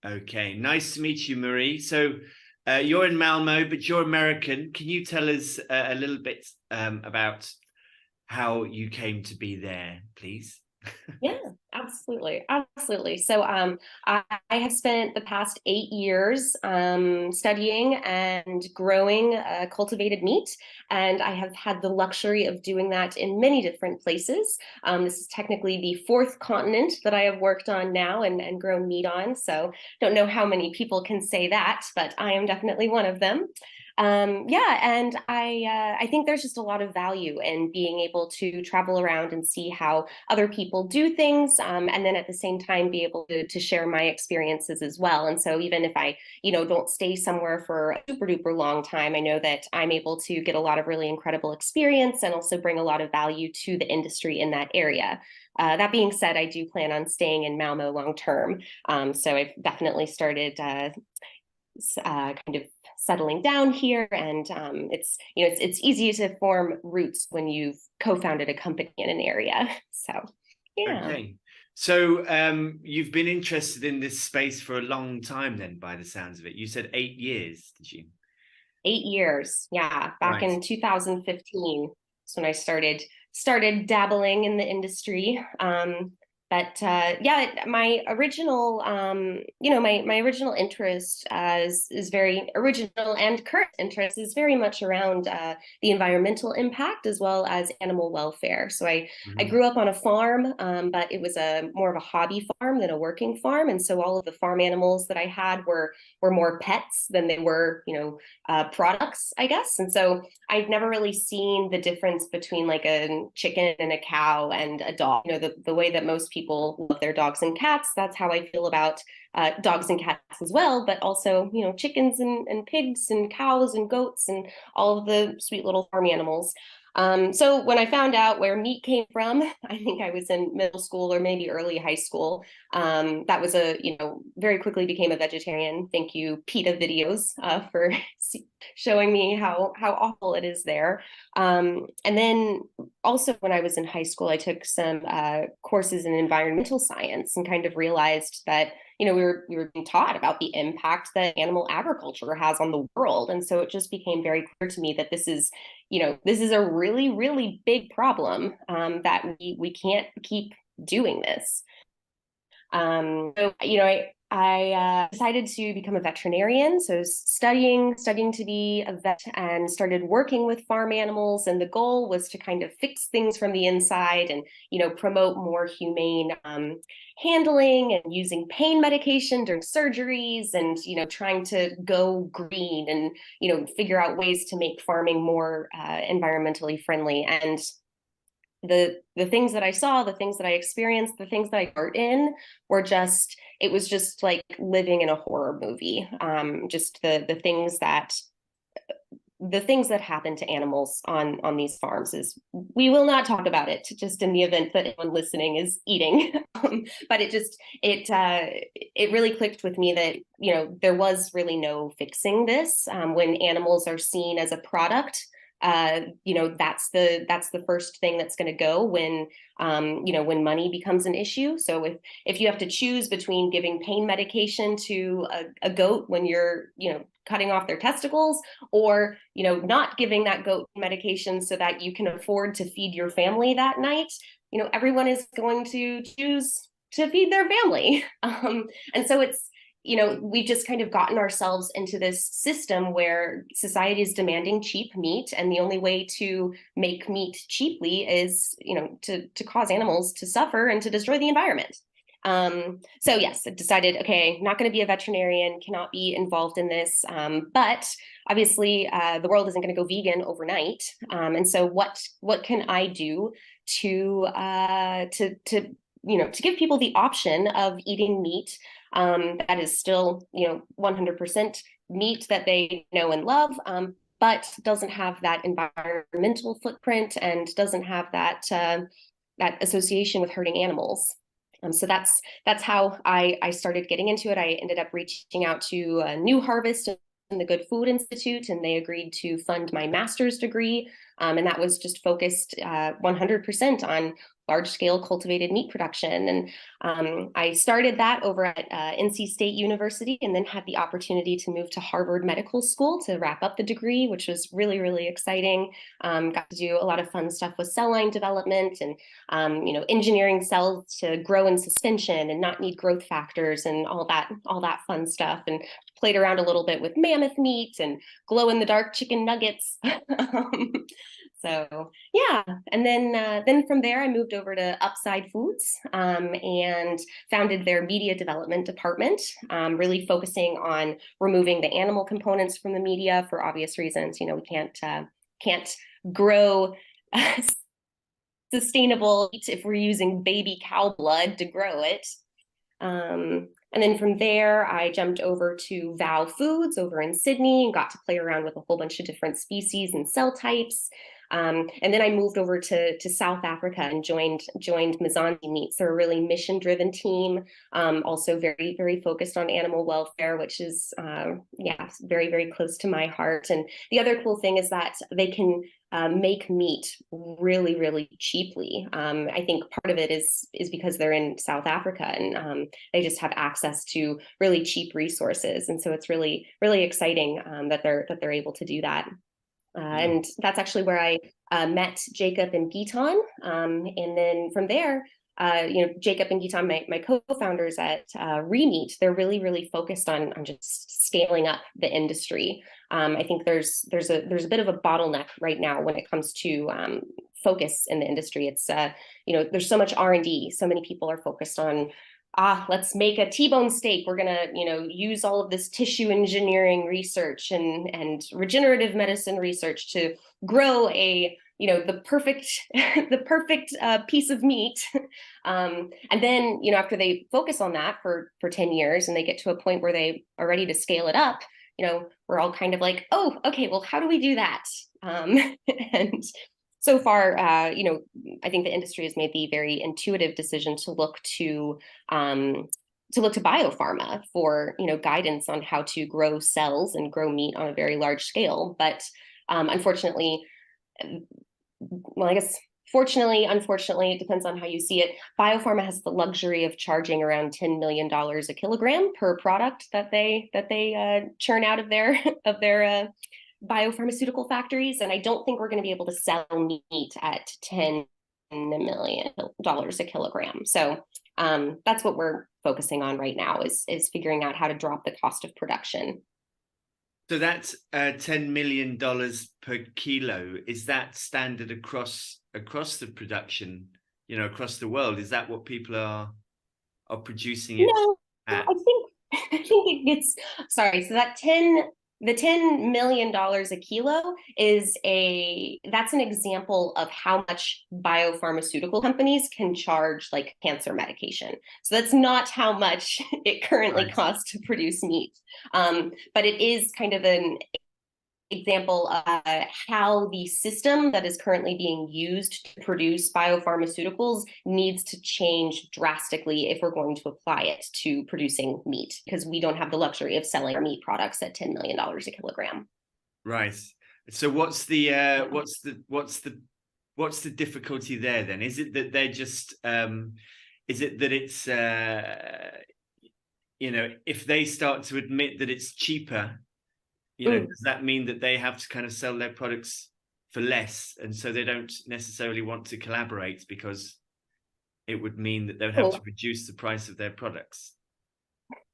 Okay, nice to meet you, Marie. So you're in Malmo, but you're American. Can you tell us a little bit about how you came to be there, please? Yeah, absolutely. Absolutely. So I have spent the past 8 years studying and growing cultivated meat, and I have had the luxury of doing that in many different places. This is technically the fourth continent that I have worked on now and grown meat on. So don't know how many people can say that, but I am definitely one of them. Yeah, and I think there's just a lot of value in being able to travel around and see how other people do things, and then at the same time be able to share my experiences as well. And so even if I, don't stay somewhere for a super duper long time, I know that I'm able to get a lot of really incredible experience and also bring a lot of value to the industry in that area. That being said, I do plan on staying in Malmo long term. So I've definitely started kind of settling down here, and it's easy to form roots when you've co-founded a company in an area. So yeah. Okay. So you've been interested in this space for a long time then, by the sounds of it. You said 8 years, did you? 8 years, yeah, back Right. in 2015 is when I started dabbling in the industry. But yeah, my original, my original interest is very original, and current interest is very much around the environmental impact as well as animal welfare. So I Mhm. grew up on a farm, but it was a more of a hobby farm than a working farm, and so all of the farm animals that I had were more pets than they were, products, I guess. And so I've never really seen the difference between like a chicken and a cow and a dog. The way that most people love their dogs and cats, that's how I feel about dogs and cats as well, but also, chickens and pigs and cows and goats and all of the sweet little farm animals. So when I found out where meat came from, I think I was in middle school or maybe early high school. That was very quickly became a vegetarian. Thank you, PETA videos, for showing me how awful it is there. And then also when I was in high school, I took some courses in environmental science and kind of realized that we were being taught about the impact that animal agriculture has on the world. And so it just became very clear to me that this is a really, really big problem, that we can't keep doing this. So I decided to become a veterinarian. So studying to be a vet, and started working with farm animals. And the goal was to kind of fix things from the inside and, promote more humane handling and using pain medication during surgeries, and, trying to go green and, figure out ways to make farming more environmentally friendly. And the things that I saw, the things that I experienced, the things that I art in it was just like living in a horror movie. Just the things that happen to animals on these farms is, we will not talk about it, just in the event that anyone listening is eating. But it really clicked with me that there was really no fixing this. When animals are seen as a product, that's the first thing that's going to go when money becomes an issue. So if you have to choose between giving pain medication to a goat when you're cutting off their testicles, or not giving that goat medication so that you can afford to feed your family that night, everyone is going to choose to feed their family. And so we've just kind of gotten ourselves into this system where society is demanding cheap meat, and the only way to make meat cheaply is, to cause animals to suffer and to destroy the environment. So yes, I decided, okay, not going to be a veterinarian, cannot be involved in this. But obviously, the world isn't going to go vegan overnight. And so what can I do to give people the option of eating meat that is still 100% meat that they know and love, but doesn't have that environmental footprint and doesn't have that association with hurting animals. So that's how I started getting into it. I ended up reaching out to New Harvest and the Good Food Institute, and they agreed to fund my master's degree. And that was just focused 100% on large-scale cultivated meat production. And I started that over at NC State University, and then had the opportunity to move to Harvard Medical School to wrap up the degree, which was really, really exciting. Got to do a lot of fun stuff with cell line development and engineering cells to grow in suspension and not need growth factors and all that fun stuff. And played around a little bit with mammoth meat and glow-in-the-dark chicken nuggets. So yeah, and then from there I moved over to Upside Foods and founded their media development department, really focusing on removing the animal components from the media for obvious reasons. We can't grow sustainable meat if we're using baby cow blood to grow it. And then from there, I jumped over to Vow Foods over in Sydney and got to play around with a whole bunch of different species and cell types. And then I moved over to South Africa and joined Mzansi Meats. They're a really mission-driven team, also very, very focused on animal welfare, which is, very, very close to my heart. And the other cool thing is that they can make meat really, really cheaply. I think part of it is because they're in South Africa and they just have access to really cheap resources. And so it's really, really exciting that they're able to do that. And that's actually where I met Jacob and Giton. And then from there, Jacob and Giton, my co-founders at Remeat, they're really, really focused on just scaling up the industry. I think there's a bit of a bottleneck right now when it comes to focus in the industry. It's there's so much R&D. So many people are focused on let's make a T-bone steak. We're gonna, use all of this tissue engineering research and regenerative medicine research to grow the perfect piece of meat. And then, after they focus on that for 10 years and they get to a point where they are ready to scale it up, we're all kind of like, oh, okay, well, how do we do that? And so far, I think the industry has made the very intuitive decision to look to biopharma for guidance on how to grow cells and grow meat on a very large scale. But unfortunately, I guess fortunately, unfortunately, it depends on how you see it. Biopharma has the luxury of charging around $10 million a kilogram per product that they churn out of their biopharmaceutical factories, and I don't think we're going to be able to sell meat at $10 million a kilogram. So that's what we're focusing on right now is figuring out how to drop the cost of production. So that's $10 million per kilo. Is that standard across the production, across the world? Is that what people are producing it at? I think it gets, sorry. So that the $10 million a kilo that's an example of how much biopharmaceutical companies can charge like cancer medication. So that's not how much it currently costs to produce meat. But it is kind of an example of how the system that is currently being used to produce biopharmaceuticals needs to change drastically if we're going to apply it to producing meat, because we don't have the luxury of selling our meat products at $10 million a kilogram. Right. So what's the difficulty there then? Is it that they're just is it that it's if they start to admit that it's cheaper, does that mean that they have to kind of sell their products for less, and so they don't necessarily want to collaborate because it would mean that they would have to reduce the price of their products?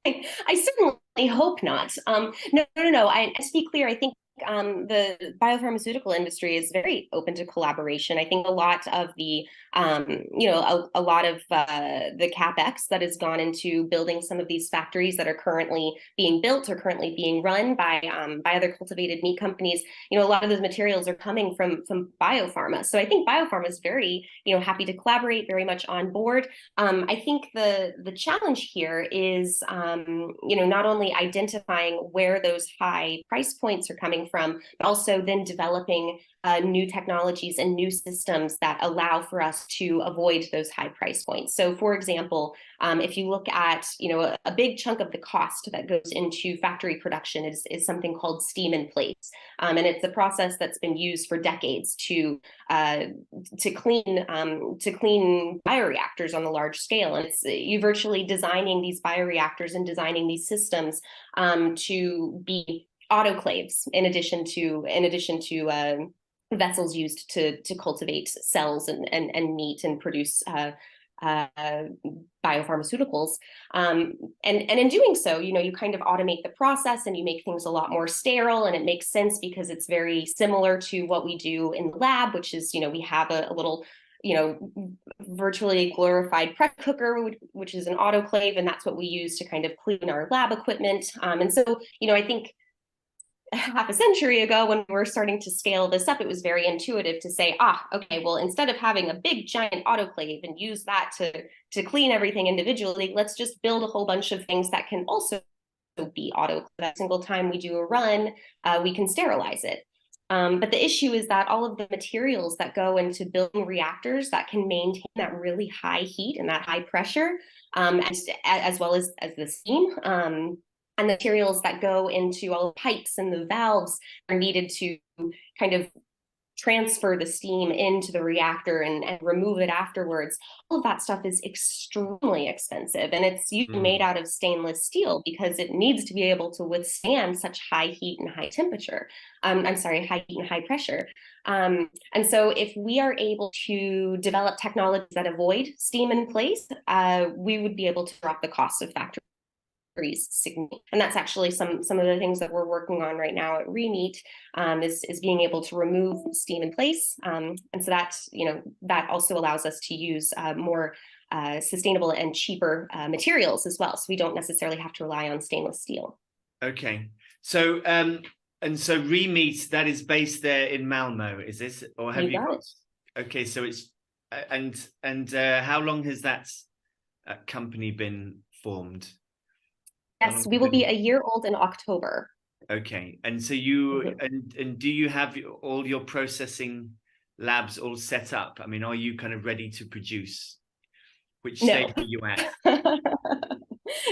I certainly hope not. No. To be clear, I think the biopharmaceutical industry is very open to collaboration. I think a lot of the a lot of the capex that has gone into building some of these factories that are currently being built or currently being run by other cultivated meat companies, a lot of those materials are coming from biopharma. So I think biopharma is very happy to collaborate, very much on board. I think the challenge here is not only identifying where those high price points are coming coming from, but also then developing new technologies and new systems that allow for us to avoid those high price points. So for example, if you look at, a big chunk of the cost that goes into factory production is something called steam in place. And it's a process that's been used for decades to clean bioreactors on a large scale. And you're virtually designing these bioreactors and designing these systems to be autoclaves in addition to vessels used to cultivate cells and meat and produce biopharmaceuticals. And in doing so, you kind of automate the process and you make things a lot more sterile, and it makes sense because it's very similar to what we do in the lab, which is, we have a little, virtually glorified pressure cooker, which is an autoclave, and that's what we use to kind of clean our lab equipment. And so, I think half a century ago, when we were starting to scale this up, it was very intuitive to say, okay, well, instead of having a big giant autoclave and use that to clean everything individually, let's just build a whole bunch of things that can also be autoclave. Every single time we do a run, we can sterilize it. But the issue is that all of the materials that go into building reactors that can maintain that really high heat and that high pressure, as well as the steam, and the materials that go into all the pipes and the valves are needed to kind of transfer the steam into the reactor and remove it afterwards. All of that stuff is extremely expensive, and it's usually made out of stainless steel because it needs to be able to withstand such high heat and high temperature. High heat and high pressure. And so if we are able to develop technologies that avoid steam in place, we would be able to drop the cost of factory. And that's actually some of the things that we're working on right now at Remeat, is being able to remove steam in place. And so that also allows us to use more sustainable and cheaper materials as well. So we don't necessarily have to rely on stainless steel. Okay. So so Remeat, that is based there in Malmo, is this? Or have you got it? Okay, so it's and how long has that company been formed? Yes, we will be a year old in October. Okay, and so you and do you have all your processing labs all set up? I mean, are you kind of ready to produce? Which stage are you at?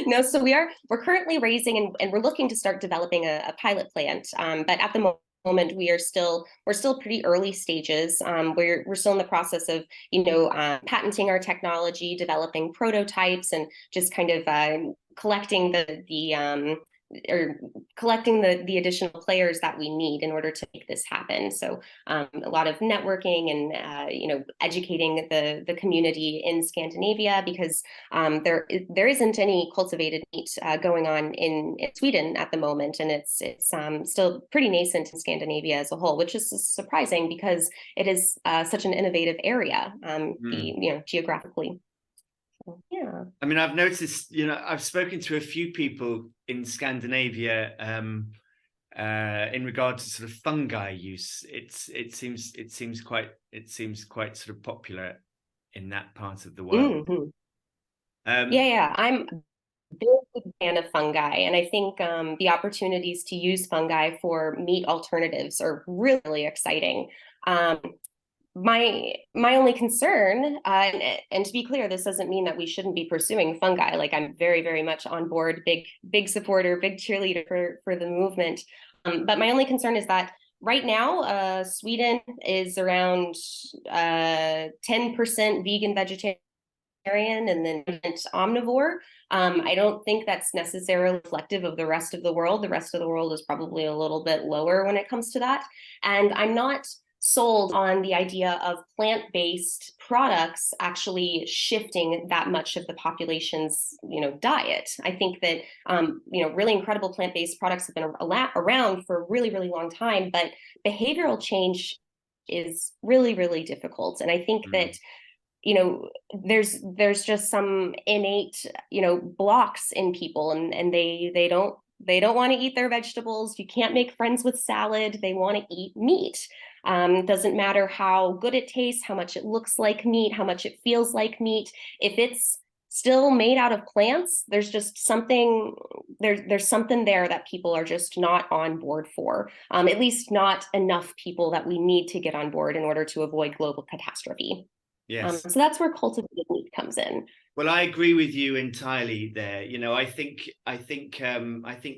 No, so we're currently raising and we're looking to start developing a pilot plant. But at the moment we're still pretty early stages. We're still in the process of patenting our technology, developing prototypes, and just kind of collecting the additional players that we need in order to make this happen. So a lot of networking and educating the community in Scandinavia, because there isn't any cultivated meat going on in Sweden at the moment, and it's still pretty nascent in Scandinavia as a whole, which is surprising because it is such an innovative area, geographically. Yeah. I mean, I've noticed, I've spoken to a few people in Scandinavia in regard to sort of fungi use. It seems quite sort of popular in that part of the world. Yeah, I'm a big fan of fungi, and I think the opportunities to use fungi for meat alternatives are really exciting. My only concern, and to be clear, this doesn't mean that we shouldn't be pursuing fungi. Like, I'm very, very much on board, big supporter, big cheerleader for the movement. But my only concern is that right now, Sweden is around 10% vegan, vegetarian, and then omnivore. I don't think that's necessarily reflective of the rest of the world. The rest of the world is probably a little bit lower when it comes to that. And I'm not sold on the idea of plant-based products actually shifting that much of the population's diet. I think that really incredible plant-based products have been around for a really, really long time, but behavioral change is really, really difficult. And I think that there's just some innate blocks in people, and they don't want to eat their vegetables. You can't make friends with salad. They want to eat meat. Doesn't matter how good it tastes, how much it looks like meat, how much it feels like meat. If it's still made out of plants, there's just something there's something there that people are just not on board for, at least not enough people that we need to get on board in order to avoid global catastrophe. Yes. So that's where cultivated meat comes in. Well, I agree with you entirely there. I think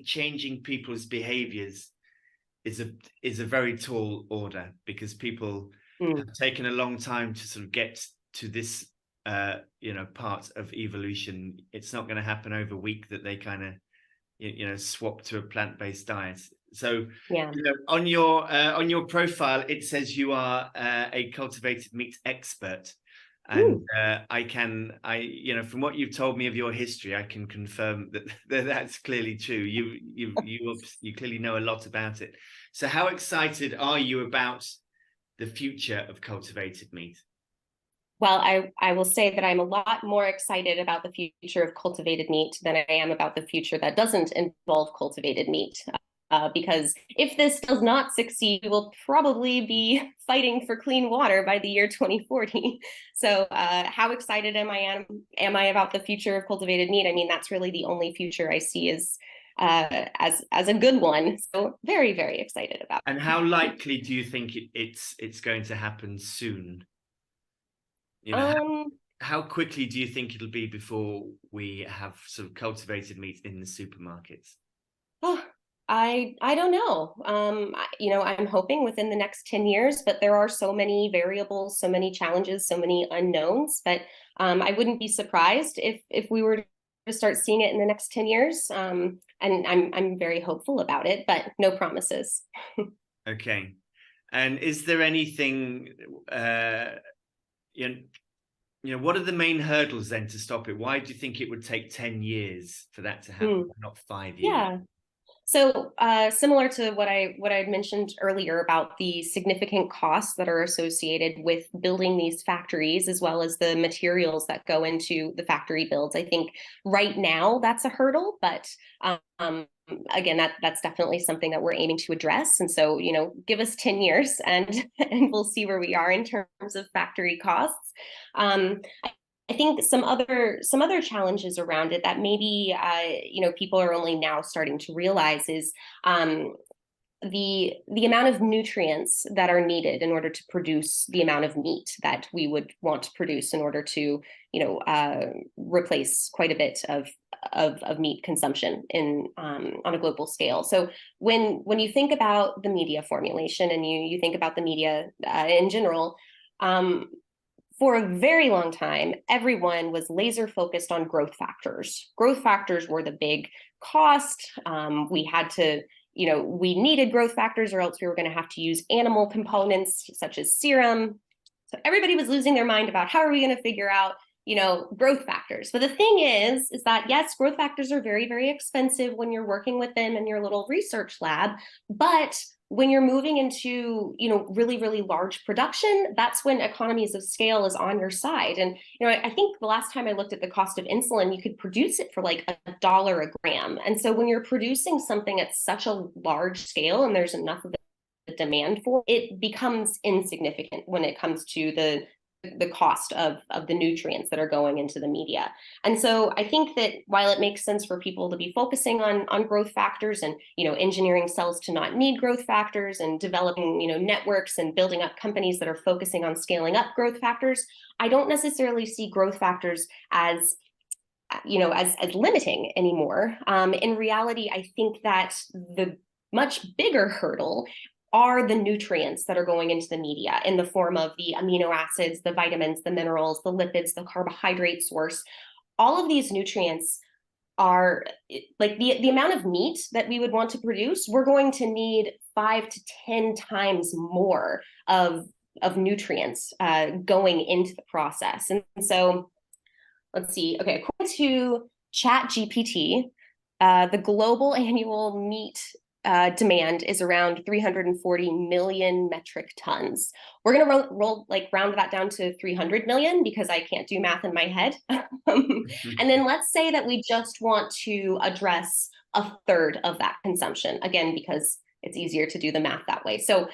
changing people's behaviors is a very tall order, because people have taken a long time to sort of get to this part of evolution. It's not going to happen over a week that they kind of swap to a plant-based diet. So Yeah. on your profile it says you are a cultivated meat expert. And from what you've told me of your history, I can confirm that that's clearly true. You clearly know a lot about it. So how excited are you about the future of cultivated meat? Well, I will say that I'm a lot more excited about the future of cultivated meat than I am about the future that doesn't involve cultivated meat. Because if this does not succeed, we will probably be fighting for clean water by the year 2040. So how excited am I about the future of cultivated meat? I mean, that's really the only future I see as a good one. So very, very excited about it. And how likely do you think it's going to happen soon? How quickly do you think it'll be before we have sort of cultivated meat in the supermarkets? Oh, I don't know. I'm hoping within the next 10 years, but there are so many variables, so many challenges, so many unknowns. But I wouldn't be surprised if we were to start seeing it in the next 10 years. And I'm very hopeful about it, but no promises. Okay. And is there anything what are the main hurdles then to stop it? Why do you think it would take 10 years for that to happen, not 5 years? Yeah. So similar to what I had mentioned earlier about the significant costs that are associated with building these factories, as well as the materials that go into the factory builds, I think right now that's a hurdle, but again, that's definitely something that we're aiming to address. And so, give us 10 years and we'll see where we are in terms of factory costs. I think some other challenges around it that maybe people are only now starting to realize is the amount of nutrients that are needed in order to produce the amount of meat that we would want to produce in order to replace quite a bit of meat consumption on a global scale. So when you think about the media formulation and you think about the media in general, for a very long time, everyone was laser focused on growth factors. Growth factors were the big cost. We had to, we needed growth factors, or else we were going to have to use animal components such as serum. So everybody was losing their mind about how are we going to figure out, growth factors. But the thing is that yes, growth factors are very, very expensive when you're working with them in your little research lab, but when you're moving into, really, really large production, that's when economies of scale is on your side. And, I think the last time I looked at the cost of insulin, you could produce it for like $1 a gram. And so when you're producing something at such a large scale and there's enough of the demand for it, it becomes insignificant when it comes to the cost of the nutrients that are going into the media. And so I think that while it makes sense for people to be focusing on growth factors and, engineering cells to not need growth factors and developing, networks and building up companies that are focusing on scaling up growth factors, I don't necessarily see growth factors as limiting anymore. In reality, I think that the much bigger hurdle are the nutrients that are going into the media in the form of the amino acids, the vitamins, the minerals, the lipids, the carbohydrate source. All of these nutrients are like the amount of meat that we would want to produce. We're going to need 5 to 10 times more of nutrients going into the process. And so let's see. Okay, according to ChatGPT, the global annual meat demand is around 340 million metric tons. We're going to round that down to 300 million because I can't do math in my head. And then let's say that we just want to address a third of that consumption, again, because it's easier to do the math that way. So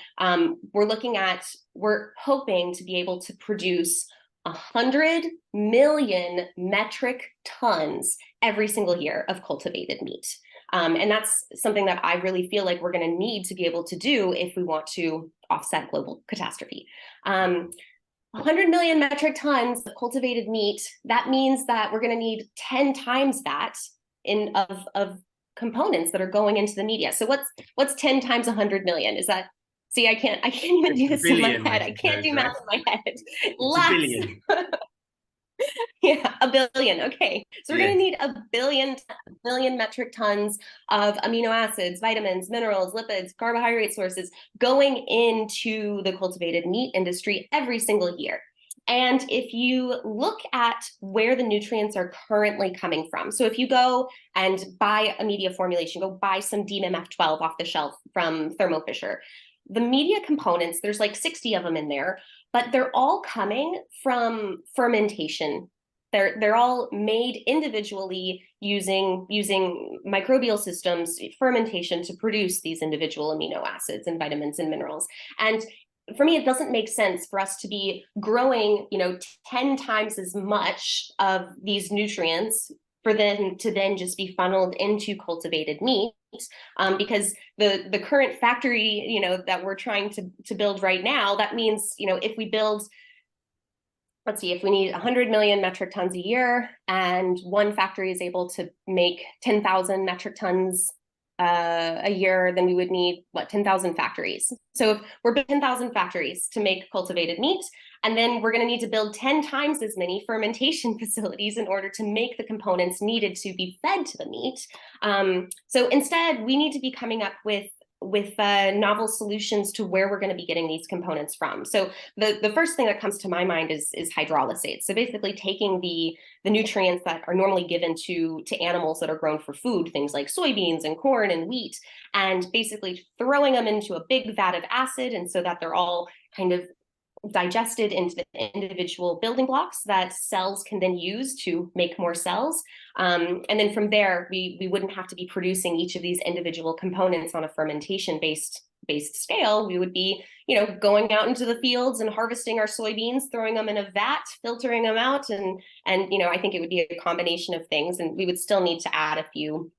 we're hoping to be able to produce 100 million metric tons every single year of cultivated meat. And that's something that I really feel like we're going to need to be able to do if we want to offset global catastrophe. 100 million metric tons of cultivated meat, that means that we're going to need 10 times that of components that are going into the media. So what's 10 times 100 million? Is that, see, I can't even do this in my head. I can't do math in my head. It's a billion. Yeah, a billion. Okay. So we're going to need a billion metric tons of amino acids, vitamins, minerals, lipids, carbohydrate sources going into the cultivated meat industry every single year. And if you look at where the nutrients are currently coming from, so if you go and buy a media formulation, go buy some DMF12 off the shelf from Thermo Fisher, the media components, there's like 60 of them in there, but they're all coming from fermentation. They're all made individually using microbial systems, fermentation, to produce these individual amino acids and vitamins and minerals. And for me, it doesn't make sense for us to be growing, 10 times as much of these nutrients for them to then just be funneled into cultivated meat, because the current factory, that we're trying to build right now, that means, if we build, let's see, if we need 100 million metric tons a year and one factory is able to make 10,000 metric tons a year, then we would need 10,000 factories. So if we're building 10,000 factories to make cultivated meat, and then we're going to need to build 10 times as many fermentation facilities in order to make the components needed to be fed to the meat. So instead, we need to be coming up with novel solutions to where we're going to be getting these components from. So the first thing that comes to my mind is hydrolysate. So basically taking the nutrients that are normally given to animals that are grown for food, things like soybeans and corn and wheat, and basically throwing them into a big vat of acid, and so that they're all kind of digested into the individual building blocks that cells can then use to make more cells. And then from there, we wouldn't have to be producing each of these individual components on a fermentation based scale. We would be, going out into the fields and harvesting our soybeans, throwing them in a vat, filtering them out. And I think it would be a combination of things, and we would still need to add a few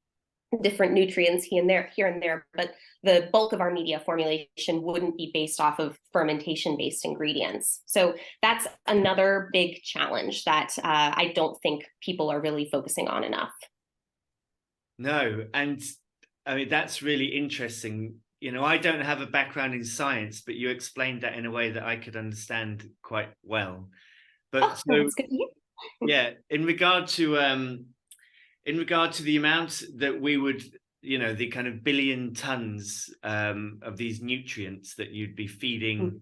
different nutrients here and there, but the bulk of our media formulation wouldn't be based off of fermentation-based ingredients. So that's another big challenge that I don't think people are really focusing on enough. No, and I mean, that's really interesting. I don't have a background in science, but you explained that in a way that I could understand quite well. But that's good to hear. Yeah, in regard to the amount that we would, the kind of billion tons of these nutrients that you'd be feeding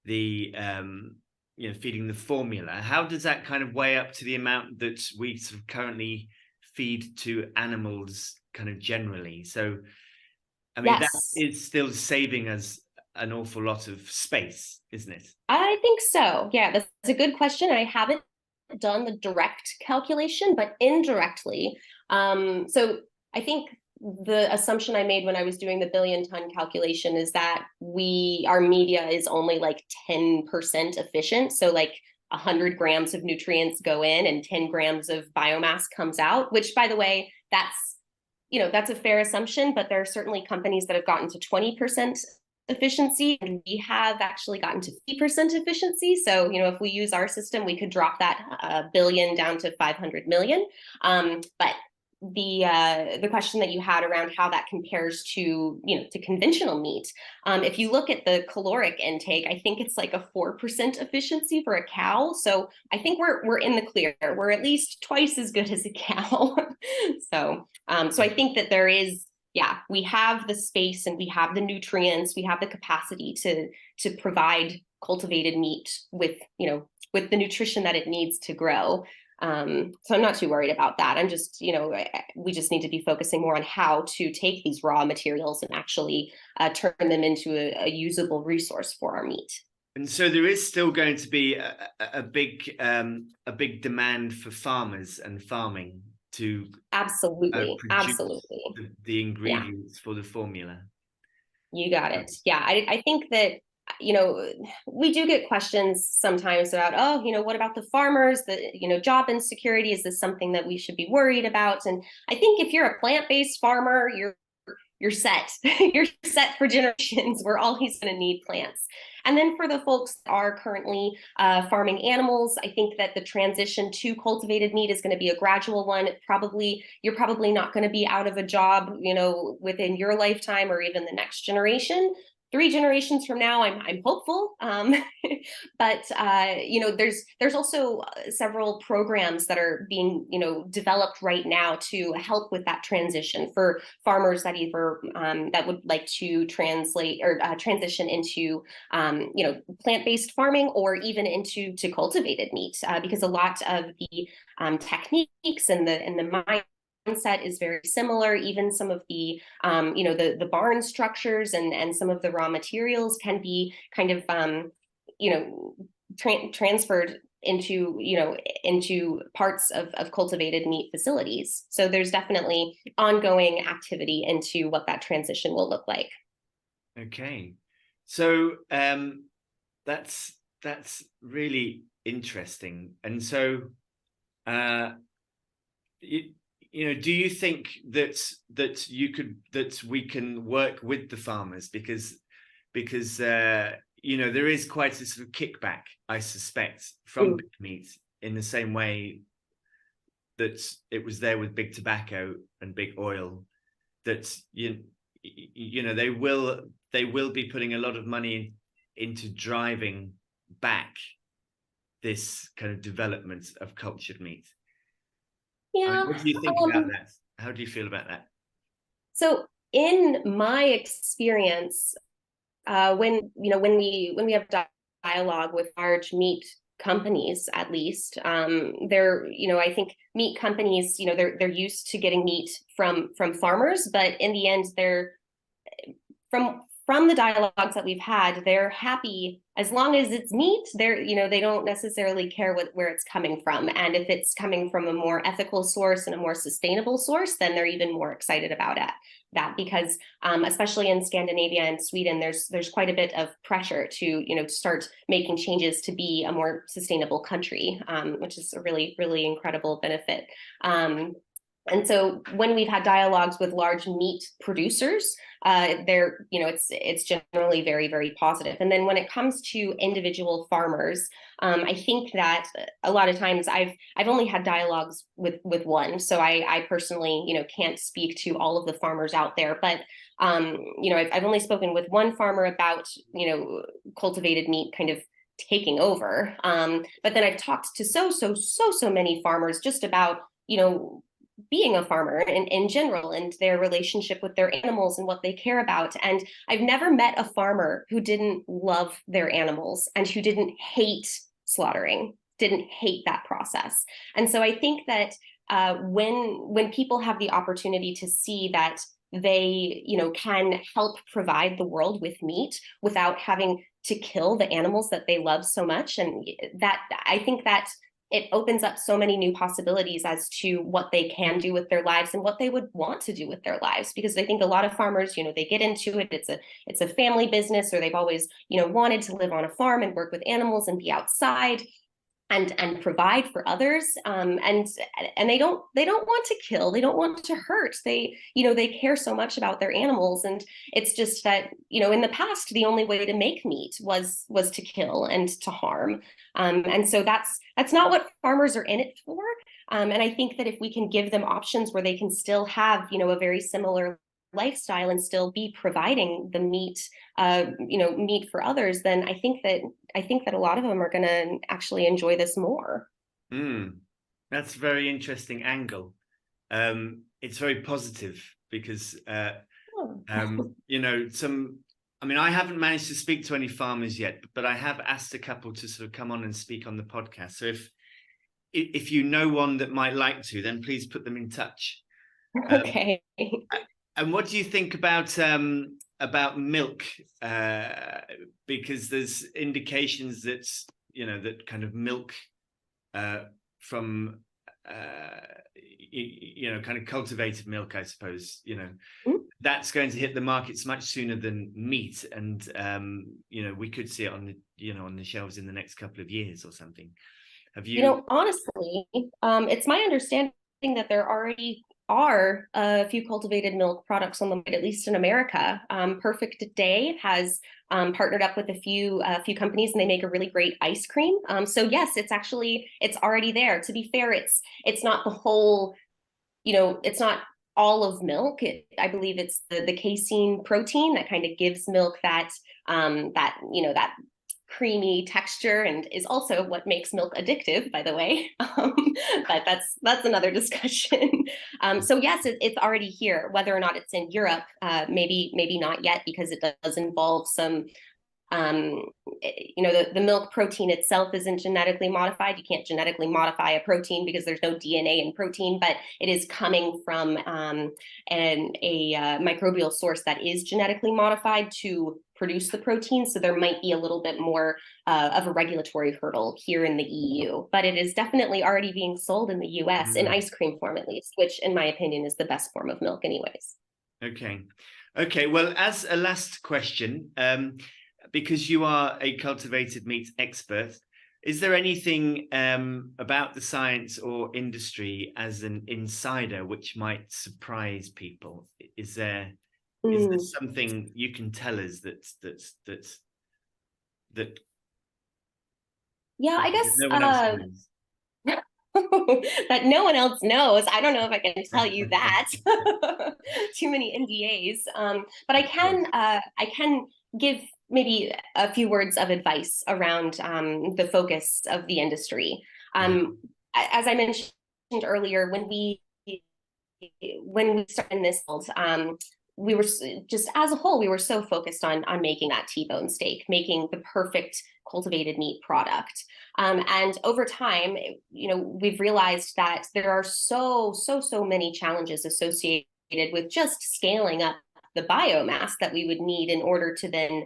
the feeding the formula, how does that kind of weigh up to the amount that we sort of currently feed to animals kind of generally? So I mean, Yes. That is still saving us an awful lot of space, isn't it? I think so. Yeah, that's a good question. I haven't done the direct calculation, but indirectly. So I think the assumption I made when I was doing the billion-ton calculation is that our media is only like 10% efficient. So like 100 grams of nutrients go in and 10 grams of biomass comes out, which, by the way, that's a fair assumption, but there are certainly companies that have gotten to 20% efficiency, and we have actually gotten to 50% efficiency. So, if we use our system, we could drop that billion down to 500 million. But the question that you had around how that compares to conventional meat, if you look at the caloric intake, I think it's like a 4% efficiency for a cow. So I think we're in the clear. We're at least twice as good as a cow. So I think that there is, we have the space and we have the nutrients, we have the capacity to provide cultivated meat with the nutrition that it needs to grow. So I'm not too worried about that. I'm just, we just need to be focusing more on how to take these raw materials and actually turn them into a usable resource for our meat. And so there is still going to be a big demand for farmers and farming to absolutely the ingredients for the formula. You got it. Yeah, I think that we do get questions sometimes about, oh, what about the farmers, the job insecurity? Is this something that we should be worried about? And I think if you're a plant-based farmer, you're set. You're set for generations. We're always going to need plants. And then for the folks that are currently farming animals, I think that the transition to cultivated meat is going to be a gradual one. You're probably not going to be out of a job, within your lifetime or even the next generation. 3 generations from now, I'm hopeful. But there's also several programs that are being developed right now to help with that transition for farmers that either that would like to translate or transition into plant-based farming or even into cultivated meat, because a lot of the techniques and the mindset is very similar. Even some of the the barn structures and some of the raw materials can be kind of transferred into parts of cultivated meat facilities. So there's definitely ongoing activity into what that transition will look like. Okay, so that's really interesting. And so do you think that we can work with the farmers because there is quite a sort of kickback, I suspect, from big meat, in the same way that it was there with big tobacco and big oil, that they will be putting a lot of money into driving back this kind of development of cultured meat. Yeah. What do you think about that? How do you feel about that? So in my experience, when we have dialogue with large meat companies, at least, I think meat companies, they're used to getting meat from farmers, but in the end, they're from the dialogues that we've had, they're happy as long as it's meat. They don't necessarily care where it's coming from, and if it's coming from a more ethical source and a more sustainable source, then they're even more excited about that, because especially in Scandinavia and Sweden, there's quite a bit of pressure to start making changes to be a more sustainable country, which is a really, really incredible benefit. And so when we've had dialogues with large meat producers, it's generally very, very positive. And then when it comes to individual farmers, I think that a lot of times I've only had dialogues with one, so I personally can't speak to all of the farmers out there, but I've only spoken with one farmer about cultivated meat kind of taking over. But then I've talked to so many farmers just about being a farmer in general and their relationship with their animals and what they care about. And I've never met a farmer who didn't love their animals and who didn't hate slaughtering, didn't hate that process. And so I think that when people have the opportunity to see that they can help provide the world with meat without having to kill the animals that they love so much, and that, I think that it opens up so many new possibilities as to what they can do with their lives and what they would want to do with their lives. Because I think a lot of farmers, they get into it. It's a family business, or they've always, wanted to live on a farm and work with animals and be outside and provide for others. And they don't want to kill. They don't want to hurt. They care so much about their animals. And it's just that, in the past, the only way to make meat was to kill and to harm. And so that's not what farmers are in it for. And I think that if we can give them options where they can still have, a very similar lifestyle and still be providing the meat, meat for others, then I think that a lot of them are going to actually enjoy this more. That's a very interesting angle. It's very positive because, I haven't managed to speak to any farmers yet, but I have asked a couple to sort of come on and speak on the podcast. So if you know one that might like to, then please put them in touch. Okay. And what do you think about milk? Because there's indications that that kind of milk from kind of cultivated milk, I suppose, that's going to hit the markets much sooner than meat, and we could see it on the shelves in the next couple of years or something. Have you? Honestly, it's my understanding that there already are a few cultivated milk products on the market, at least in America. Perfect Day has partnered up with a few companies, and they make a really great ice cream. So yes, it's already there. To be fair, it's not the whole, it's not all of milk. I believe it's the casein protein that kind of gives milk that that creamy texture, and is also what makes milk addictive, by the way. But that's another discussion. So yes, it's already here. Whether or not it's in Europe, maybe not yet, because it does involve some the milk protein itself isn't genetically modified. You can't genetically modify a protein because there's no DNA in protein, but it is coming from a microbial source that is genetically modified to produce the protein. So there might be a little bit more of a regulatory hurdle here in the EU, but it is definitely already being sold in the US in ice cream form, at least, which in my opinion is the best form of milk anyways. Okay. Well, as a last question, because you are a cultivated meat expert, is there anything about the science or industry as an insider which might surprise people? Is there something you can tell us that yeah, I guess no one else knows? that no one else knows. I don't know if I can tell you that. Too many NDAs. But I can give maybe a few words of advice around the focus of the industry. As I mentioned earlier, when we started in this field, we were just, as a whole, we were so focused on making that T-bone steak, making the perfect cultivated meat product. And over time, we've realized that there are so many challenges associated with just scaling up the biomass that we would need in order to then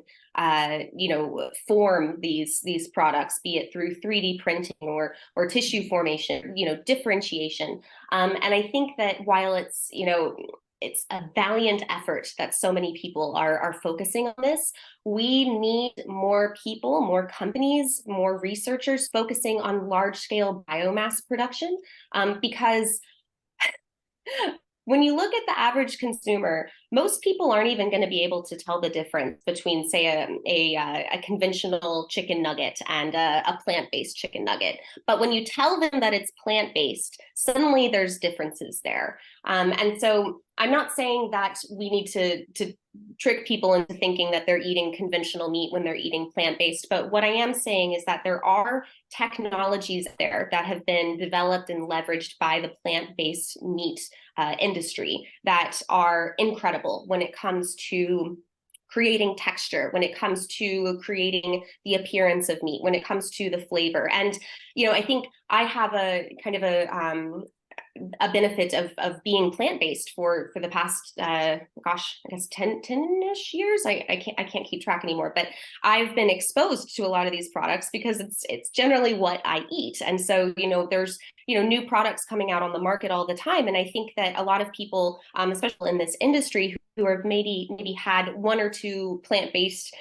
form these products, be it through 3D printing or tissue formation, differentiation. And I think that while it's a valiant effort that so many people are focusing on this, we need more people, more companies, more researchers focusing on large scale biomass production, because when you look at the average consumer, most people aren't even going to be able to tell the difference between, say, a conventional chicken nugget and a plant-based chicken nugget. But when you tell them that it's plant-based, suddenly there's differences there. And so I'm not saying that we need to trick people into thinking that they're eating conventional meat when they're eating plant-based. But what I am saying is that there are technologies there that have been developed and leveraged by the plant-based meat industry that are incredible when it comes to creating texture, when it comes to creating the appearance of meat, when it comes to the flavor. And, I think I have a kind of a benefit of being plant-based for the past I guess 10-ish years. I can't keep track anymore, but I've been exposed to a lot of these products because it's generally what I eat. And so there's new products coming out on the market all the time, and I think that a lot of people, especially in this industry, who have maybe had one or two plant-based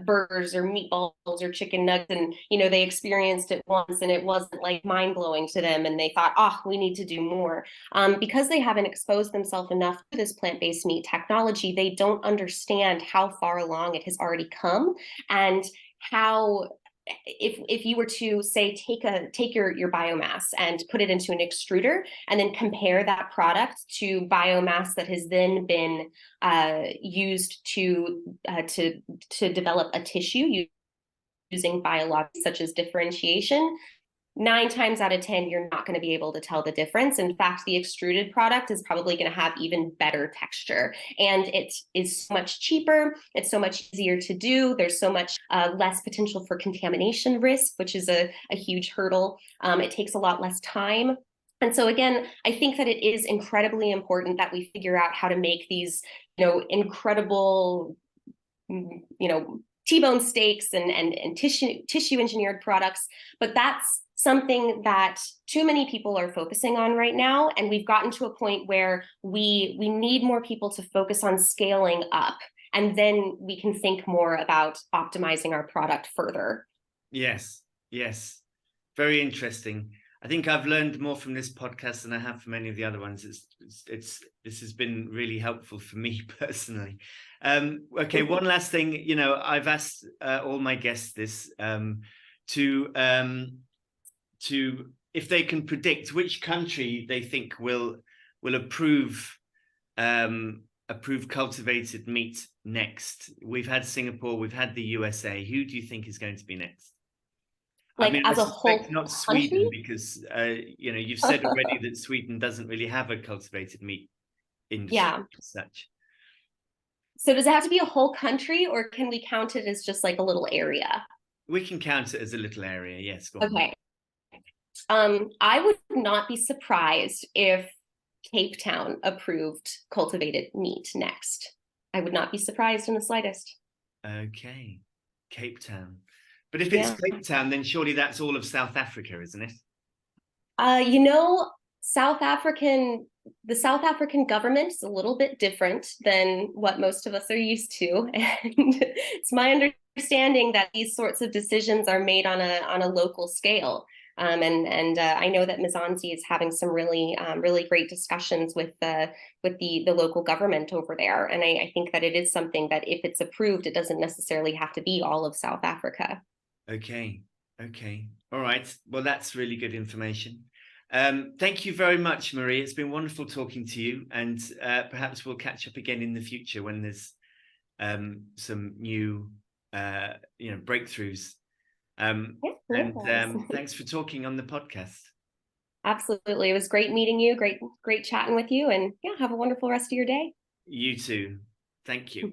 burgers or meatballs or chicken nuggets, and they experienced it once and it wasn't like mind-blowing to them, and they thought, we need to do more. Because they haven't exposed themselves enough to this plant-based meat technology, they don't understand how far along it has already come, and how if you were to say take your biomass and put it into an extruder and then compare that product to biomass that has then been used to develop a tissue using biologics such as differentiation, 9 times out of 10, you're not going to be able to tell the difference. In fact, the extruded product is probably going to have even better texture. And it is so much cheaper. It's so much easier to do. There's so much less potential for contamination risk, which is a huge hurdle. It takes a lot less time. And so again, I think that it is incredibly important that we figure out how to make these, incredible, T-bone steaks and tissue engineered products. But that's something that too many people are focusing on right now, and we've gotten to a point where we need more people to focus on scaling up, and then we can think more about optimizing our product further. Yes, yes, very interesting. I think I've learned more from this podcast than I have from any of the other ones. This has been really helpful for me personally. Okay, one last thing. You know, I've asked all my guests this to if they can predict which country they think will approve cultivated meat next. We've had Singapore, we've had the USA. Who do you think is going to be next? Like, I mean, as I a whole suspect not country? Sweden, because you know, you've said already that Sweden doesn't really have a cultivated meat industry Yeah. as such. So does it have to be a whole country, or can we count it as just like a little area? We can count it as a little area. Yes, go on. Okay. I would not be surprised if Cape Town approved cultivated meat next. I would not be surprised in the slightest. Okay, Cape Town. But if it's Yeah. Cape Town, then surely that's all of South Africa, isn't it? You know, the South African government is a little bit different than what most of us are used to. And it's my understanding that these sorts of decisions are made on a local scale. And I know that Mizanzi is having some really great discussions with the local government over there. And I think that it is something that if it's approved, it doesn't necessarily have to be all of South Africa. Okay. Okay. All right. Well, that's really good information. Thank you very much, Marie. It's been wonderful talking to you, and perhaps we'll catch up again in the future when there's some new breakthroughs. Thanks for talking on the podcast. Absolutely. It was great meeting you. Great chatting with you. And yeah, have a wonderful rest of your day. You too. Thank you.